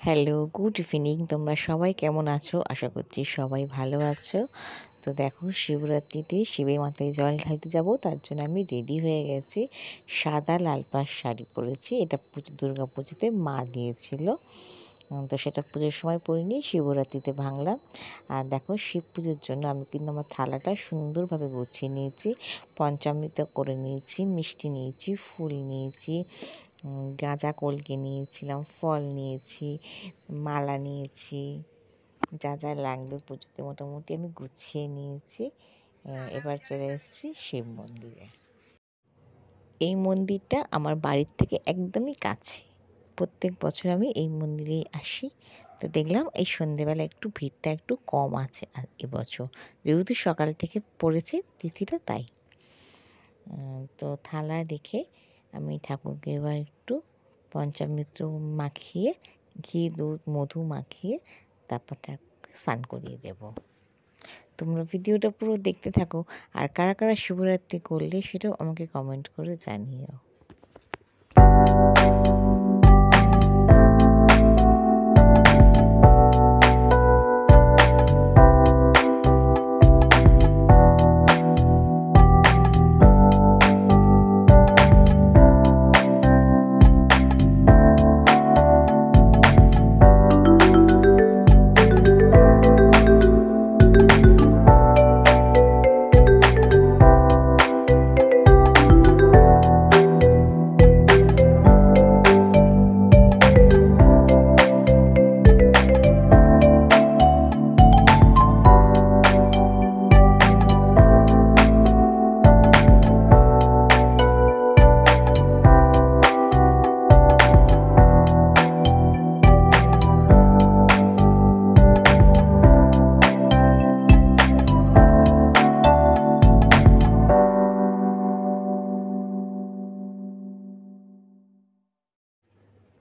Hello, good evening. তোমরা সবাই কেমন আছো? আশা করছি সবাই ভালো আছো। তো দেখো, শিবরাত্রিতে শিবের মাথায় জল ঢালতে যাব, তার জন্য আমি রেডি হয়ে গেছি। সাদা লাল পাড় শাড়ি পরেছি, এটা দুর্গা পুজোতে মা দিয়েছিল। তো সেটা পুজোর সময় পরিনি, শিবরাত্রিতে ভাঙলাম। আর দেখো, শিব পুজোর জন্য আমি কিন্তু আমার থালাটা সুন্দরভাবে গুছিয়ে নিয়েছি, পঞ্চামৃত করে নিয়েছি, মিষ্টি নিয়েছি, ফুল নিয়েছি, গাঁজা কলকে নিয়েছিলাম, ফল নিয়েছি, মালা নিয়েছি, যা যা লাগবে পুজোতে মোটামুটি আমি গুছিয়ে নিয়েছি। এবার চলে এসেছি শিব মন্দিরে। এই মন্দিরটা আমার বাড়ির থেকে একদমই কাছে। প্রত্যেক বছর আমি এই মন্দিরেই আসি। তো দেখলাম এই সন্ধেবেলা একটু ভিড়টা একটু কম আছে আর এবছর, যেহেতু সকাল থেকে পড়েছে তিথিটা, তাই। তো থালা রেখে আমি ঠাকুরকে এবার একটু পঞ্চামৃত মাখিয়ে, ঘি দুধ মধু মাখিয়ে তারপর স্নান করিয়ে দেব। তোমরা ভিডিওটা পুরো দেখতে থাকো, আর কারা কারা শিবরাত্রি করলে সেটাও আমাকে কমেন্ট করে জানিও।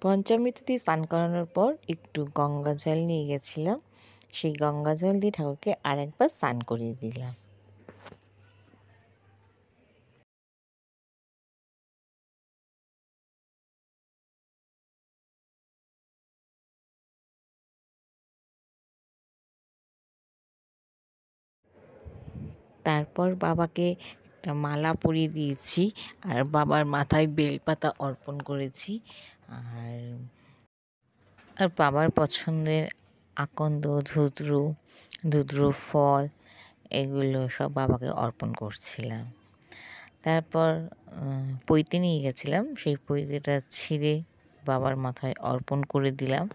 পঞ্চামৃত দিয়ে স্নান করানোর পর একটু গঙ্গা জল নিয়ে গেছিলাম, সেই গঙ্গা জল দিয়ে ঠাকুরকে আরেকবার স্নান করিয়ে দিলাম। তারপর বাবাকে একটা মালা পরিয়ে দিয়েছি, আর বাবার মাথায় বেলপাতা অর্পণ করেছি, আর আর বাবার পছন্দের আকন্দ, ধুতরু ফল, এগুলো সব বাবাকে অর্পণ করছিলাম। তারপর পৈতে নিয়ে গেছিলাম, সেই পৈতেটা ছিঁড়ে বাবার মাথায় অর্পণ করে দিলাম।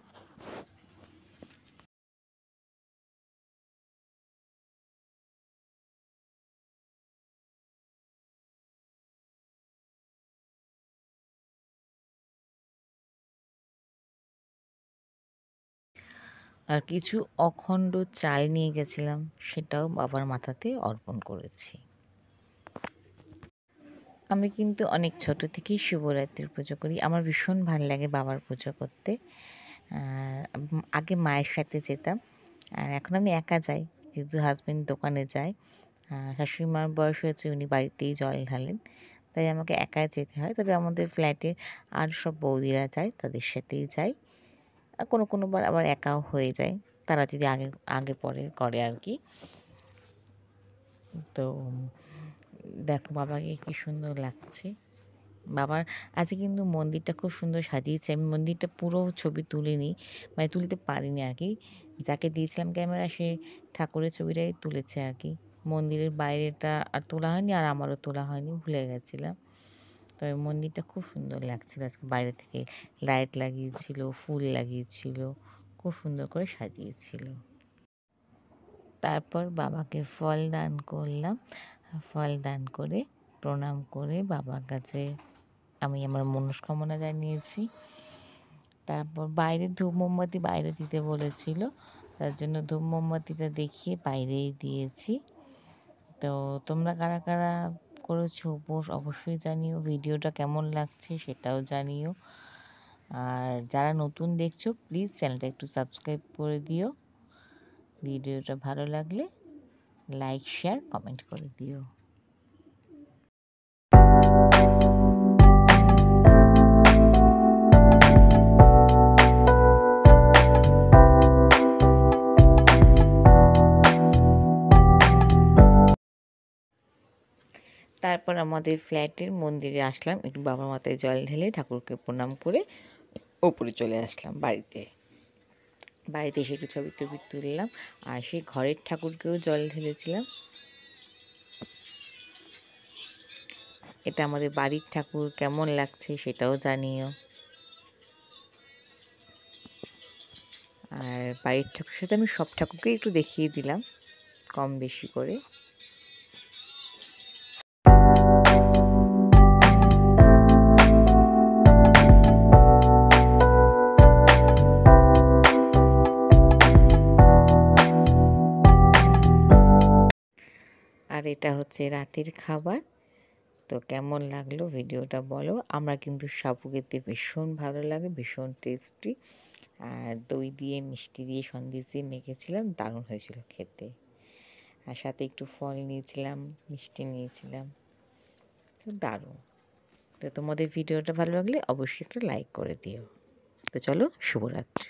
আর কিছু অখণ্ড চাল নিয়ে গেছিলাম, সেটাও বাবার মাথাতে অর্পণ করেছি। আমি কিন্তু অনেক ছোট থেকেই শিবরাত্রির পুজো করি, আমার ভীষণ ভালো লাগে বাবার পুজো করতে। আগে মায়ের সাথে যেতাম, আর এখন আমি একা যাই, যেহেতু হাজব্যান্ড দোকানে যায়। শাশুড়ি মার বয়স হয়েছে, উনি বাড়িতেই জল ঢালেন, তাই আমাকে একাই যেতে হয়। তবে আমাদের ফ্ল্যাটে আর সব বৌদিরা যায়, তাদের সাথেই যাই। কোনোবার আবার একাও হয়ে যায়, তারা যদি আগে আগে পরে করে আর কি। তো দেখো বাবাকে কি সুন্দর লাগছে। বাবার আজকে কিন্তু মন্দিরটা খুব সুন্দর সাজিয়েছে। আমি মন্দিরটা পুরো ছবি তুলিনি, মানে তুলতে পারিনি আর কি। যাকে দিয়েছিলাম ক্যামেরা, সে ঠাকুরের ছবিটাই তুলেছে আর কি। মন্দিরের বাইরেটা আর তোলা হয়নি, আর আমারও তোলা হয়নি, ভুলে গেছিলাম। তবে মন্দিরটা খুব সুন্দর লাগছিল আজকে, বাইরে থেকে লাইট লাগিয়েছিল, ফুল লাগিয়েছিল, খুব সুন্দর করে সাজিয়েছিল। তারপর বাবাকে ফল দান করলাম। ফল দান করে প্রণাম করে বাবার কাছে আমি আমার মনস্কামনা জানিয়েছি। তারপর বাইরে ধূপ মোমবাতি বাইরে দিতে বলেছিল, তার জন্য ধূপ মোমবাতিটা দেখিয়ে বাইরেই দিয়েছি। তো তোমরা কারা কারা করেছো উপোস অবশ্যই জানিও, ভিডিওটা কেমন লাগছে সেটাও জানিও। আর যারা নতুন দেখছো প্লিজ চ্যানেলটা একটু সাবস্ক্রাইব করে দিও। ভিডিওটা ভালো লাগলে লাইক শেয়ার কমেন্ট করে দিও। তারপর আমাদের ফ্ল্যাটের মন্দিরে আসলাম, একটু বাবার মাথায় জল ঢেলে ঠাকুরকে প্রণাম করে ওপরে চলে আসলাম বাড়িতে। বাড়িতে এসে একটু ছবি টবি তুললাম, আর সেই ঘরের ঠাকুরকেও জল ঢেলেছিলাম। এটা আমাদের বাড়ির ঠাকুর, কেমন লাগছে সেটাও জানিও। আর বাড়ির ঠাকুরের সাথে আমি সব ঠাকুরকে একটু দেখিয়ে দিলাম কম বেশি করে। আর এটা হচ্ছে রাতের খাবার। তো কেমন লাগলো ভিডিওটা বলো। আমরা কিন্তু সাবু খেতে ভীষণ ভালো লাগে, ভীষণ টেস্টি। আর দই দিয়ে মিষ্টি দিয়ে সন্দেশ দিয়ে মেখেছিলাম, দারুণ হয়েছিল খেতে। আর সাথে একটু ফল নিয়েছিলাম, মিষ্টি নিয়েছিলাম, তো দারুণ। তো তোমাদের ভিডিওটা ভালো লাগলে অবশ্যই একটা লাইক করে দিও। তো চলো, শুভরাত্রি।